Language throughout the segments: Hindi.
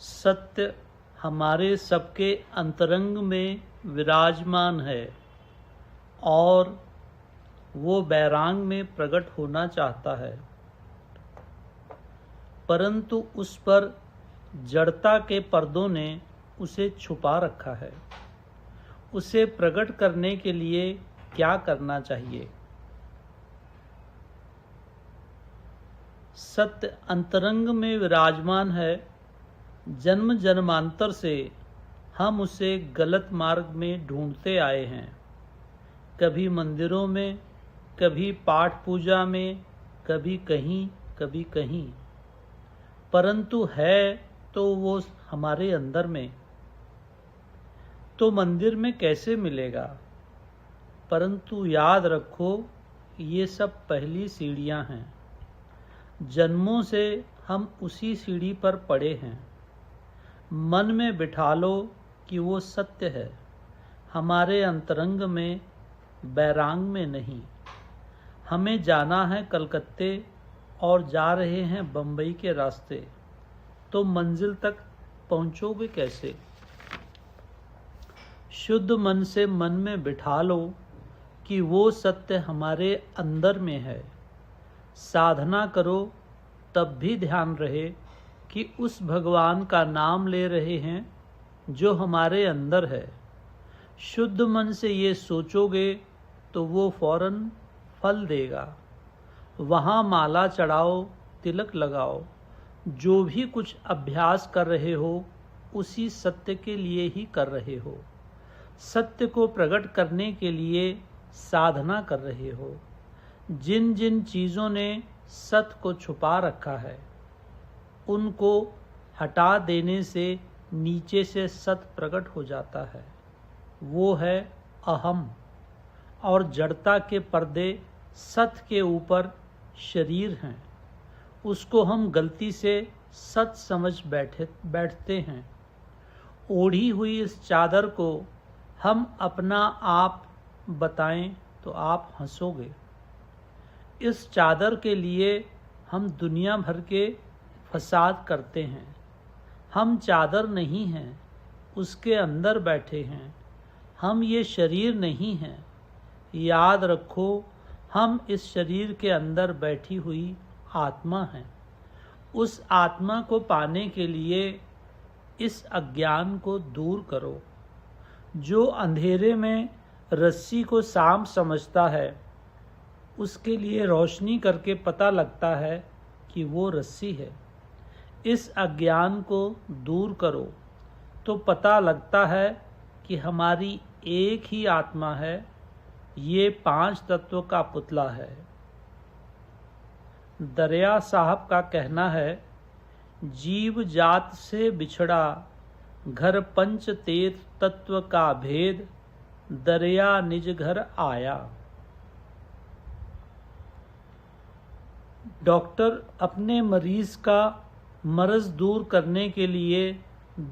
सत्य हमारे सबके अंतरंग में विराजमान है और वो बैरांग में प्रकट होना चाहता है, परंतु उस पर जड़ता के पर्दों ने उसे छुपा रखा है। उसे प्रकट करने के लिए क्या करना चाहिए? सत्य अंतरंग में विराजमान है। जन्म जन्मांतर से हम उसे गलत मार्ग में ढूंढते आए हैं, कभी मंदिरों में, कभी पाठ पूजा में, कभी कहीं, परंतु है तो वो हमारे अंदर में। तो मंदिर में कैसे मिलेगा? परंतु याद रखो, ये सब पहली सीढ़ियां हैं। जन्मों से हम उसी सीढ़ी पर पड़े हैं। मन में बिठा लो कि वो सत्य है, हमारे अंतरंग में, बैरांग में नहीं। हमें जाना है कलकत्ते और जा रहे हैं बंबई के रास्ते, तो मंजिल तक पहुंचोगे कैसे? शुद्ध मन से मन में बिठा लो कि वो सत्य हमारे अंदर में है। साधना करो तब भी ध्यान रहे कि उस भगवान का नाम ले रहे हैं जो हमारे अंदर है। शुद्ध मन से ये सोचोगे तो वो फौरन फल देगा। वहाँ माला चढ़ाओ, तिलक लगाओ, जो भी कुछ अभ्यास कर रहे हो उसी सत्य के लिए ही कर रहे हो। सत्य को प्रकट करने के लिए साधना कर रहे हो। जिन जिन चीज़ों ने सत्य को छुपा रखा है, उनको हटा देने से नीचे से सत्य प्रकट हो जाता है। वो है अहम, और जड़ता के पर्दे सत्य के ऊपर शरीर हैं। उसको हम गलती से सत्य समझ बैठते हैं। ओढ़ी हुई इस चादर को हम अपना आप बताएं तो आप हंसोगे। इस चादर के लिए हम दुनिया भर के फसाद करते हैं। हम चादर नहीं हैं, उसके अंदर बैठे हैं। हम ये शरीर नहीं हैं। याद रखो, हम इस शरीर के अंदर बैठी हुई आत्मा हैं। उस आत्मा को पाने के लिए इस अज्ञान को दूर करो। जो अंधेरे में रस्सी को सांप समझता है, उसके लिए रोशनी करके पता लगता है कि वो रस्सी है। इस अज्ञान को दूर करो तो पता लगता है कि हमारी एक ही आत्मा है। ये 5 तत्व का पुतला है। दरिया साहब का कहना है, जीव जात से बिछड़ा, घर पंच तीर्थ तत्व का भेद, दरिया निज घर आया। डॉक्टर अपने मरीज का मर्ज दूर करने के लिए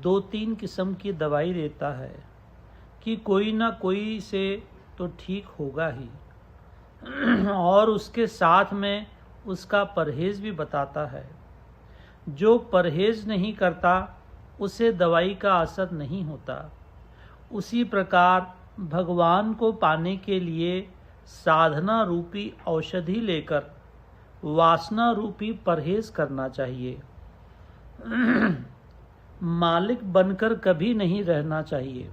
2-3 किस्म की दवाई देता है कि कोई ना कोई से तो ठीक होगा ही, और उसके साथ में उसका परहेज भी बताता है। जो परहेज नहीं करता उसे दवाई का असर नहीं होता। उसी प्रकार भगवान को पाने के लिए साधना रूपी औषधि लेकर वासना रूपी परहेज करना चाहिए। मालिक बनकर कभी नहीं रहना चाहिए।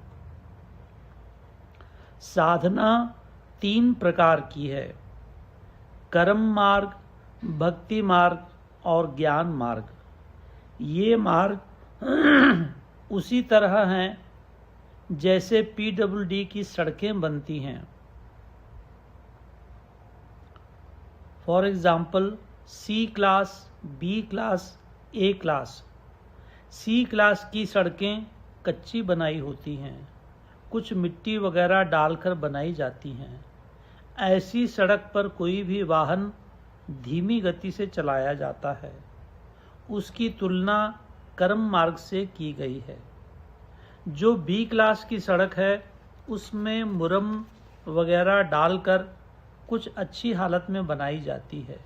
साधना 3 प्रकार की है, कर्म मार्ग, भक्ति मार्ग और ज्ञान मार्ग। ये मार्ग उसी तरह हैं जैसे PWD की सड़कें बनती हैं। For example, C class, B class, A class. C class की सड़कें कच्ची बनाई होती हैं, कुछ मिट्टी वगैरह डालकर बनाई जाती हैं। ऐसी सड़क पर कोई भी वाहन धीमी गति से चलाया जाता है। उसकी तुलना कर्म मार्ग से की गई है। जो B क्लास की सड़क है, उसमें मुरम वगैरह डालकर कुछ अच्छी हालत में बनाई जाती है,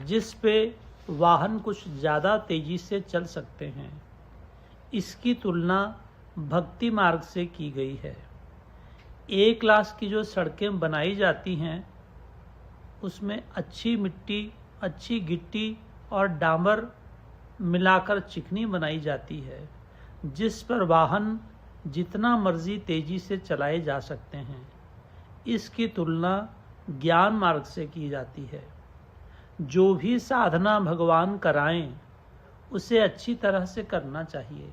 जिस पे वाहन कुछ ज़्यादा तेज़ी से चल सकते हैं। इसकी तुलना भक्ति मार्ग से की गई है। ए क्लास की जो सड़कें बनाई जाती हैं उसमें अच्छी मिट्टी, अच्छी गिट्टी और डामर मिलाकर चिकनी बनाई जाती है, जिस पर वाहन जितना मर्जी तेजी से चलाए जा सकते हैं। इसकी तुलना ज्ञान मार्ग से की जाती है। जो भी साधना भगवान कराएं उसे अच्छी तरह से करना चाहिए।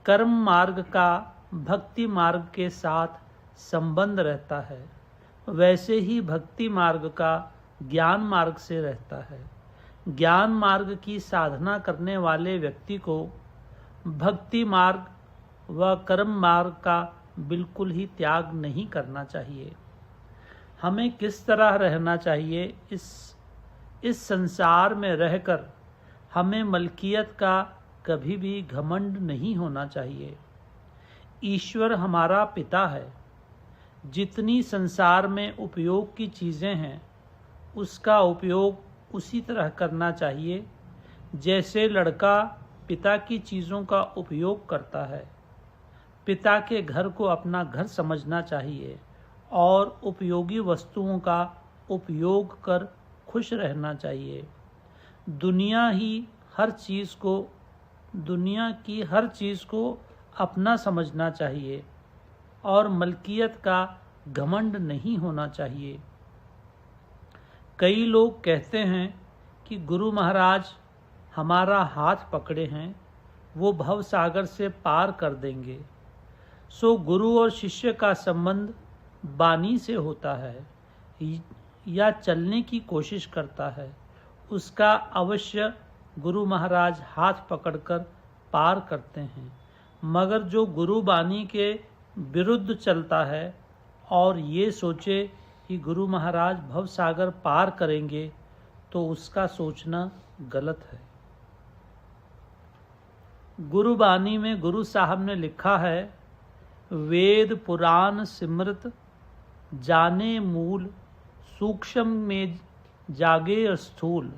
कर्म मार्ग का भक्ति मार्ग के साथ संबंध रहता है, वैसे ही भक्ति मार्ग का ज्ञान मार्ग से रहता है। ज्ञान मार्ग की साधना करने वाले व्यक्ति को भक्ति मार्ग व कर्म मार्ग का बिल्कुल ही त्याग नहीं करना चाहिए। हमें किस तरह रहना चाहिए? इस संसार में रहकर हमें मलकियत का कभी भी घमंड नहीं होना चाहिए। ईश्वर हमारा पिता है। जितनी संसार में उपयोग की चीज़ें हैं उसका उपयोग उसी तरह करना चाहिए जैसे लड़का पिता की चीज़ों का उपयोग करता है। पिता के घर को अपना घर समझना चाहिए और उपयोगी वस्तुओं का उपयोग कर खुश रहना चाहिए। दुनिया की हर चीज़ को अपना समझना चाहिए और मलकियत का घमंड नहीं होना चाहिए। कई लोग कहते हैं कि गुरु महाराज हमारा हाथ पकड़े हैं, वो भव सागर से पार कर देंगे। सो गुरु और शिष्य का संबंध बानी से होता है या चलने की कोशिश करता है, उसका अवश्य गुरु महाराज हाथ पकड़कर पार करते हैं। मगर जो गुरु बानी के विरुद्ध चलता है और ये सोचे कि गुरु महाराज भव सागर पार करेंगे तो उसका सोचना गलत है। गुरु बानी में गुरु साहब ने लिखा है, वेद पुराण सिमृत जाने मूल, सूक्ष्म में जागे स्थूल।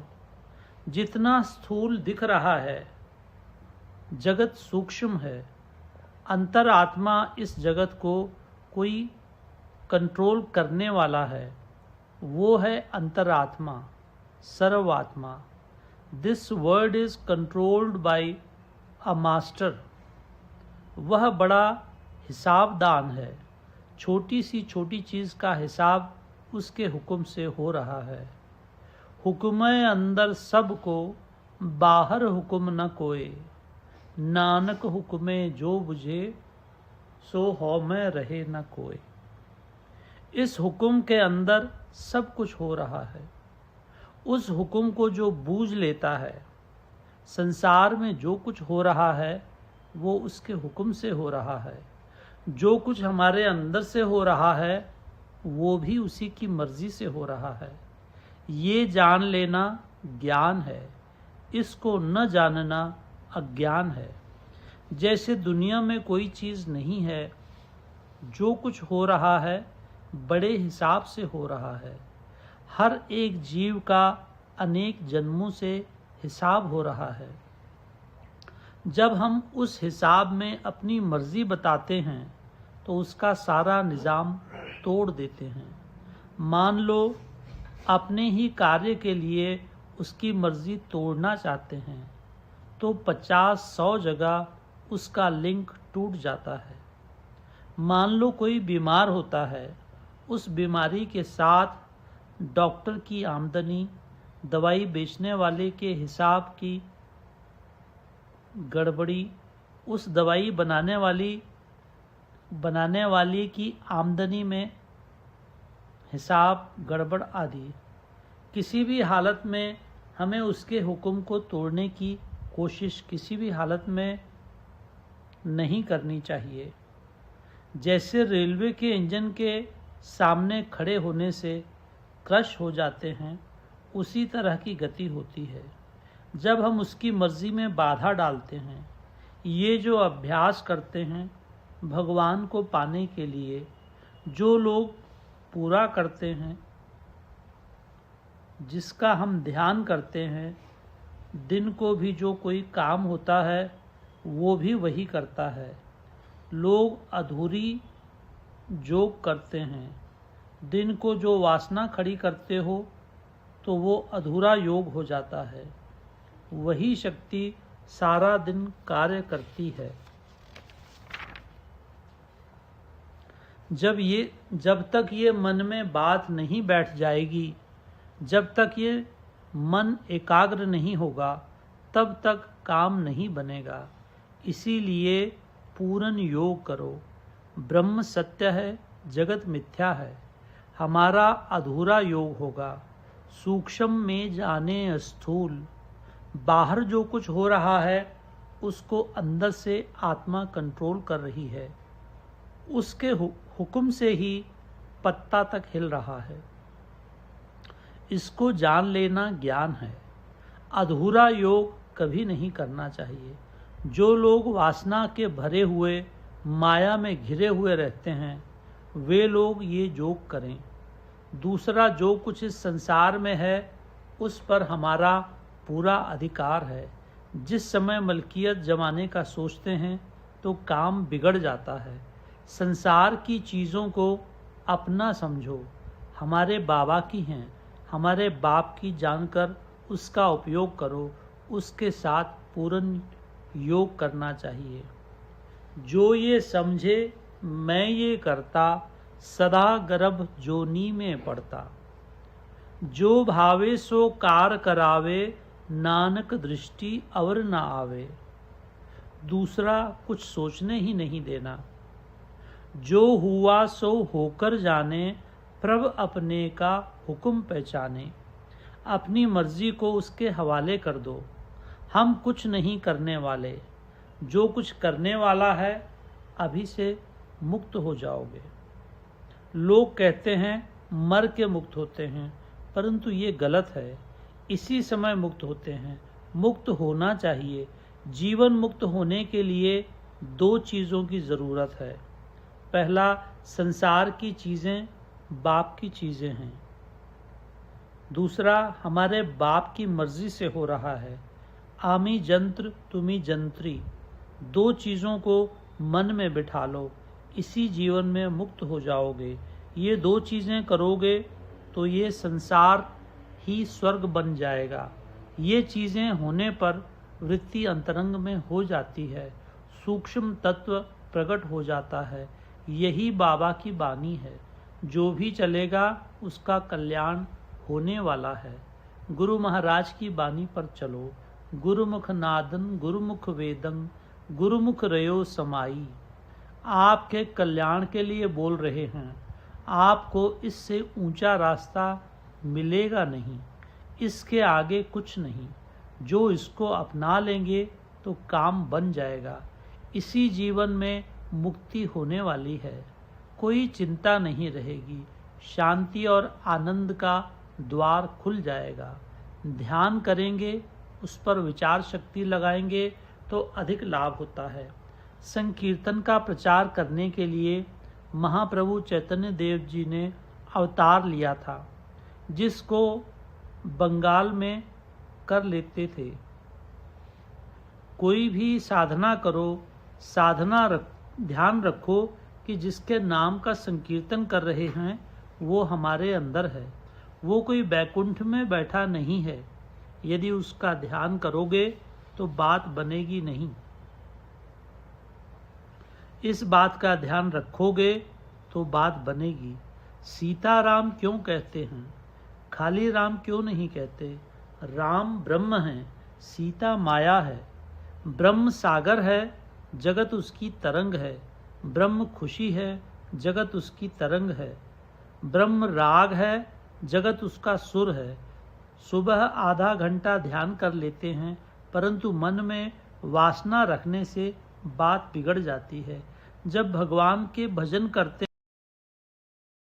जितना स्थूल दिख रहा है जगत सूक्ष्म है। अंतरात्मा इस जगत को कोई कंट्रोल करने वाला है, वो है अंतरात्मा, सर्वात्मा। This word is controlled by a master. वह बड़ा हिसाबदान है। छोटी सी छोटी चीज़ का हिसाब उसके हुक्म से हो रहा है। हुक्म अंदर सब को, बाहर हुक्म न कोय। नानक हुक्मे जो बुझे, सो हौ में रहे न कोय। इस हुक्म के अंदर सब कुछ हो रहा है। उस हुक्म को जो बूझ लेता है, संसार में जो कुछ हो रहा है वो उसके हुक्म से हो रहा है। जो कुछ हमारे अंदर से हो रहा है वो भी उसी की मर्जी से हो रहा है। ये जान लेना ज्ञान है, इसको न जानना अज्ञान है। जैसे दुनिया में कोई चीज़ नहीं है, जो कुछ हो रहा है बड़े हिसाब से हो रहा है। हर एक जीव का अनेक जन्मों से हिसाब हो रहा है। जब हम उस हिसाब में अपनी मर्जी बताते हैं तो उसका सारा निज़ाम तोड़ देते हैं। मान लो अपने ही कार्य के लिए उसकी मर्जी तोड़ना चाहते हैं तो 50-100 जगह उसका लिंक टूट जाता है। मान लो कोई बीमार होता है, उस बीमारी के साथ डॉक्टर की आमदनी, दवाई बेचने वाले के हिसाब की गड़बड़ी, उस दवाई बनाने वाली की आमदनी में हिसाब गड़बड़ आदि। किसी भी हालत में हमें उसके हुक्म को तोड़ने की कोशिश किसी भी हालत में नहीं करनी चाहिए। जैसे रेलवे के इंजन के सामने खड़े होने से क्रश हो जाते हैं, उसी तरह की गति होती है जब हम उसकी मर्जी में बाधा डालते हैं। ये जो अभ्यास करते हैं भगवान को पाने के लिए, जो लोग पूरा करते हैं, जिसका हम ध्यान करते हैं, दिन को भी जो कोई काम होता है वो भी वही करता है। लोग अधूरी जोग करते हैं। दिन को जो वासना खड़ी करते हो तो वो अधूरा योग हो जाता है। वही शक्ति सारा दिन कार्य करती है। जब तक ये मन में बात नहीं बैठ जाएगी, जब तक ये मन एकाग्र नहीं होगा, तब तक काम नहीं बनेगा। इसीलिए पूर्ण योग करो। ब्रह्म सत्य है, जगत मिथ्या है। हमारा अधूरा योग होगा। सूक्ष्म में जाने स्थूल। बाहर जो कुछ हो रहा है उसको अंदर से आत्मा कंट्रोल कर रही है। उसके हुक्म से ही पत्ता तक हिल रहा है। इसको जान लेना ज्ञान है। अधूरा योग कभी नहीं करना चाहिए। जो लोग वासना के भरे हुए माया में घिरे हुए रहते हैं, वे लोग ये योग करें। दूसरा जो कुछ इस संसार में है उस पर हमारा पूरा अधिकार है। जिस समय मलकियत जमाने का सोचते हैं तो काम बिगड़ जाता है। संसार की चीज़ों को अपना समझो। हमारे बाबा की हैं, हमारे बाप की जानकर उसका उपयोग करो। उसके साथ पूर्ण योग करना चाहिए। जो ये समझे मैं ये करता, सदा गर्भ जोनी में पड़ता। जो भावे सो कार करावे, नानक दृष्टि अवर न आवे। दूसरा कुछ सोचने ही नहीं देना। जो हुआ सो होकर जाने, प्रभ अपने का हुक्म पहचाने। अपनी मर्जी को उसके हवाले कर दो। हम कुछ नहीं करने वाले। जो कुछ करने वाला है अभी से मुक्त हो जाओगे। लोग कहते हैं मर के मुक्त होते हैं, परंतु ये गलत है। इसी समय मुक्त होते हैं। मुक्त होना चाहिए। जीवन मुक्त होने के लिए दो चीज़ों की ज़रूरत है। पहला, संसार की चीज़ें बाप की चीज़ें हैं। दूसरा, हमारे बाप की मर्जी से हो रहा है। आमी जंत्र तुमी जंत्री। दो चीज़ों को मन में बिठा लो। इसी जीवन में मुक्त हो जाओगे। ये दो चीज़ें करोगे तो ये संसार ही स्वर्ग बन जाएगा। ये चीज़ें होने पर वृत्ति अंतरंग में हो जाती है। सूक्ष्म तत्व प्रकट हो जाता है। यही बाबा की बानी है। जो भी चलेगा उसका कल्याण होने वाला है। गुरु महाराज की बानी पर चलो। गुरुमुख नादन गुरुमुख वेदन, गुरुमुख रयो समाई। आपके कल्याण के लिए बोल रहे हैं। आपको इससे ऊंचा रास्ता मिलेगा नहीं। इसके आगे कुछ नहीं। जो इसको अपना लेंगे तो काम बन जाएगा। इसी जीवन में मुक्ति होने वाली है। कोई चिंता नहीं रहेगी। शांति और आनंद का द्वार खुल जाएगा। ध्यान करेंगे, उस पर विचार शक्ति लगाएंगे तो अधिक लाभ होता है। संकीर्तन का प्रचार करने के लिए महाप्रभु चैतन्य देव जी ने अवतार लिया था, जिसको बंगाल में कर लेते थे। कोई भी साधना करो, ध्यान रखो कि जिसके नाम का संकीर्तन कर रहे हैं वो हमारे अंदर है। वो कोई बैकुंठ में बैठा नहीं है। यदि उसका ध्यान करोगे तो बात बनेगी नहीं। इस बात का ध्यान रखोगे तो बात बनेगी। सीताराम क्यों कहते हैं? खाली राम क्यों नहीं कहते? राम ब्रह्म है, सीता माया है। ब्रह्म सागर है, जगत उसकी तरंग है। ब्रह्म खुशी है, जगत उसकी तरंग है। ब्रह्म राग है, जगत उसका सुर है। सुबह आधा घंटा ध्यान कर लेते हैं, परंतु मन में वासना रखने से बात बिगड़ जाती है। जब भगवान के भजन करते